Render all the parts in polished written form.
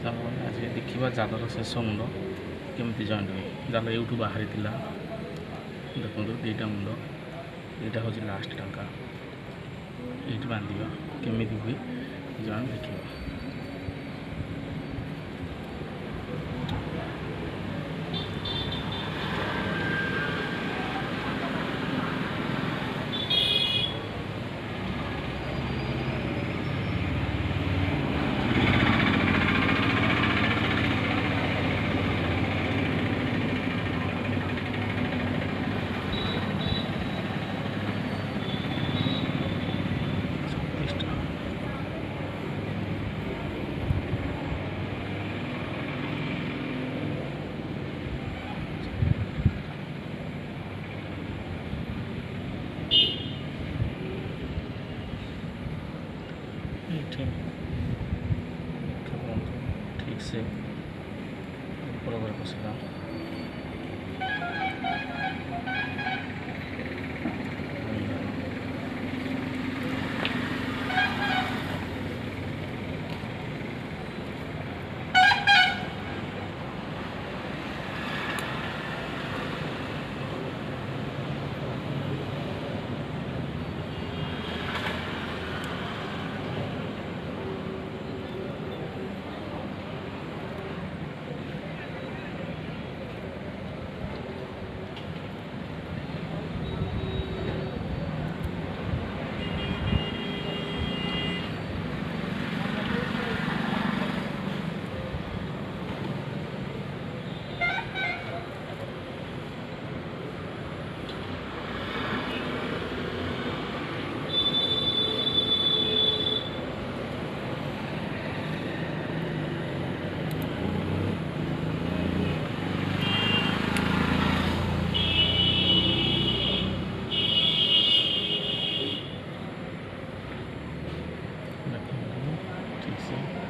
आज देखा जालर शेष मुंड केमती जॉइंट हुए जाल यूँ बाहरी देखो दुईटा मुंड यहाँ हूँ लास्ट टाँका ये बांध केमी हुए जॉइंट देखिए ठीक से ऊपर पशिला ठीक से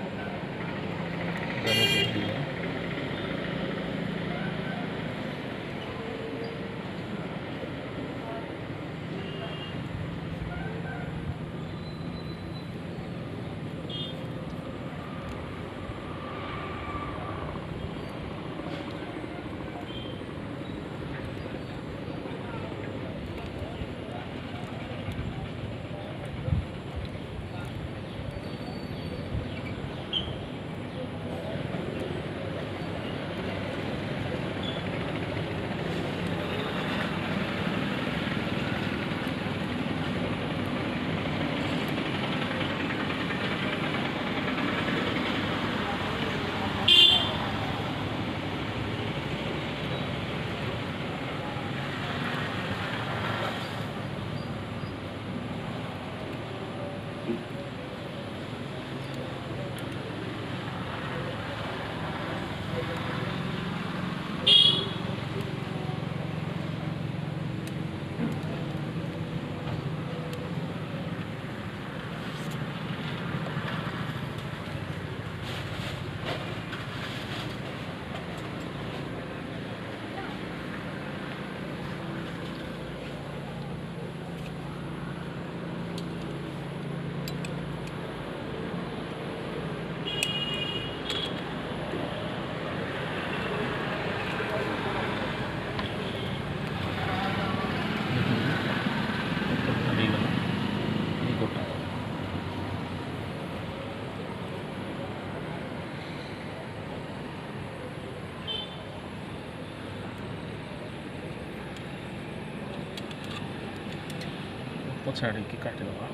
पछाड़ी की काटिदेवा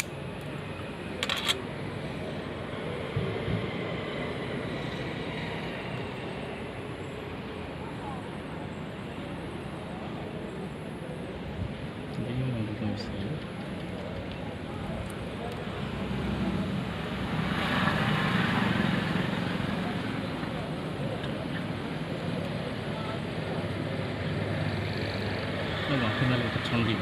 फिनाल छंदी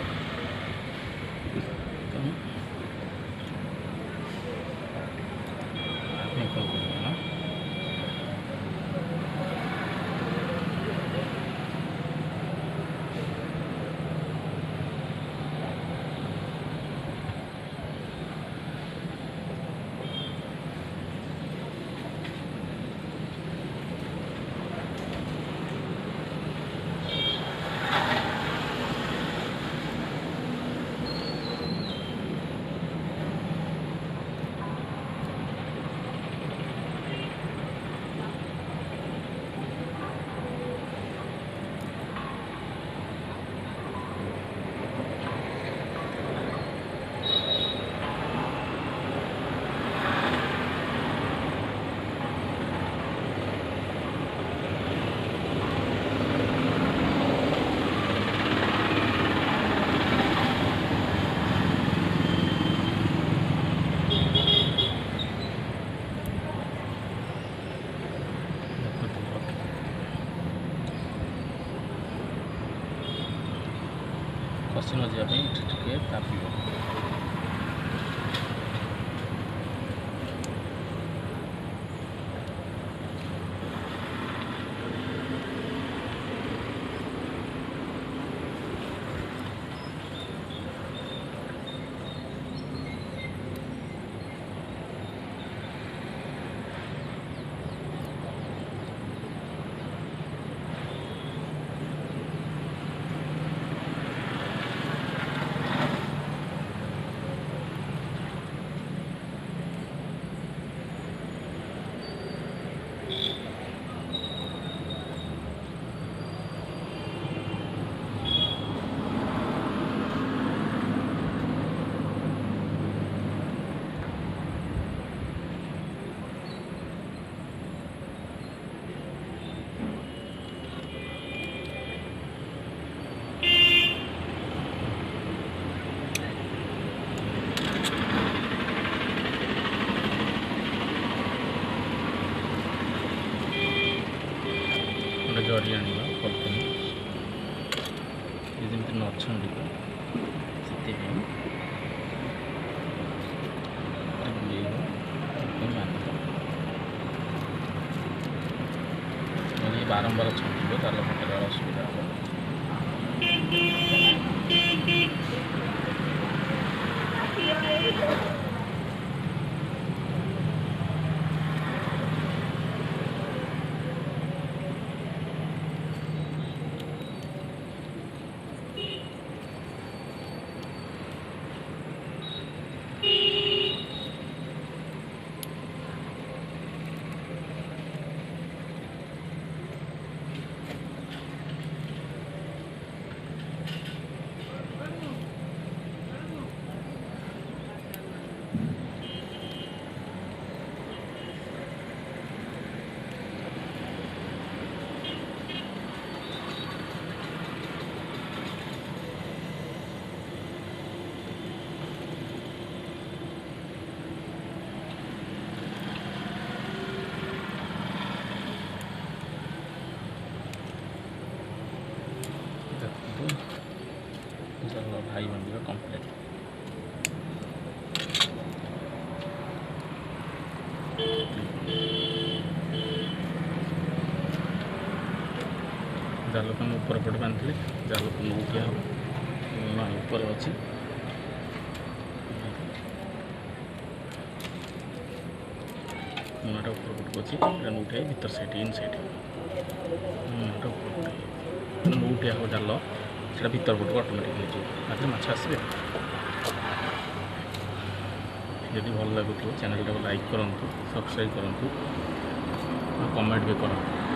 ଖସି ନ ଯିବା ପାଇଁ ଏଠି ଟିକେ ତାପିବ। ଜରି ଆଣିବା ପଲିଥିନ୍ ଯେମିତି ନଛନ୍ଦିବ ସେଥିପାଇଁ ଯଦି ବାରମ୍ବାର ଛନ୍ଦିବ ତାହେଲେ ମୋତେ ଅସୁବିଧା ହେବ। ଜାଲ ଭାଇ ବାନ୍ଧିବା କମ୍ପ୍ଲିଟ୍। ଜାଲକୁ ଆମେ ଉପର ପଟେ ବାନ୍ଧିଲେ ଜାଲକୁ ନଉଟିଆ ହେବ ଉପରେ ଅଛି। ମୁହଁଟା ଉପର ପଟକୁ ଅଛି ନଉଟିଆ ଭିତର ସାଇଡ଼ ଇନ୍ ସାଇଡ଼ ମୁହଁଟା ଉପର ପଟେ ନଉଟିଆ ହେବ ଜାଲ ସେଇଟା ଭିତର ପଟକୁ ଅଟୋମେଟିକ୍ ହେଇଯିବ ତାପରେ ମାଛ ଆସିବେ। ଯଦି ଭଲ ଲାଗୁଥିବ ଚ୍ୟାନେଲଟାକୁ ଲାଇକ୍ କରନ୍ତୁ, ସବସ୍କ୍ରାଇବ୍ କରନ୍ତୁ, କମେଣ୍ଟ ବି କରନ୍ତୁ।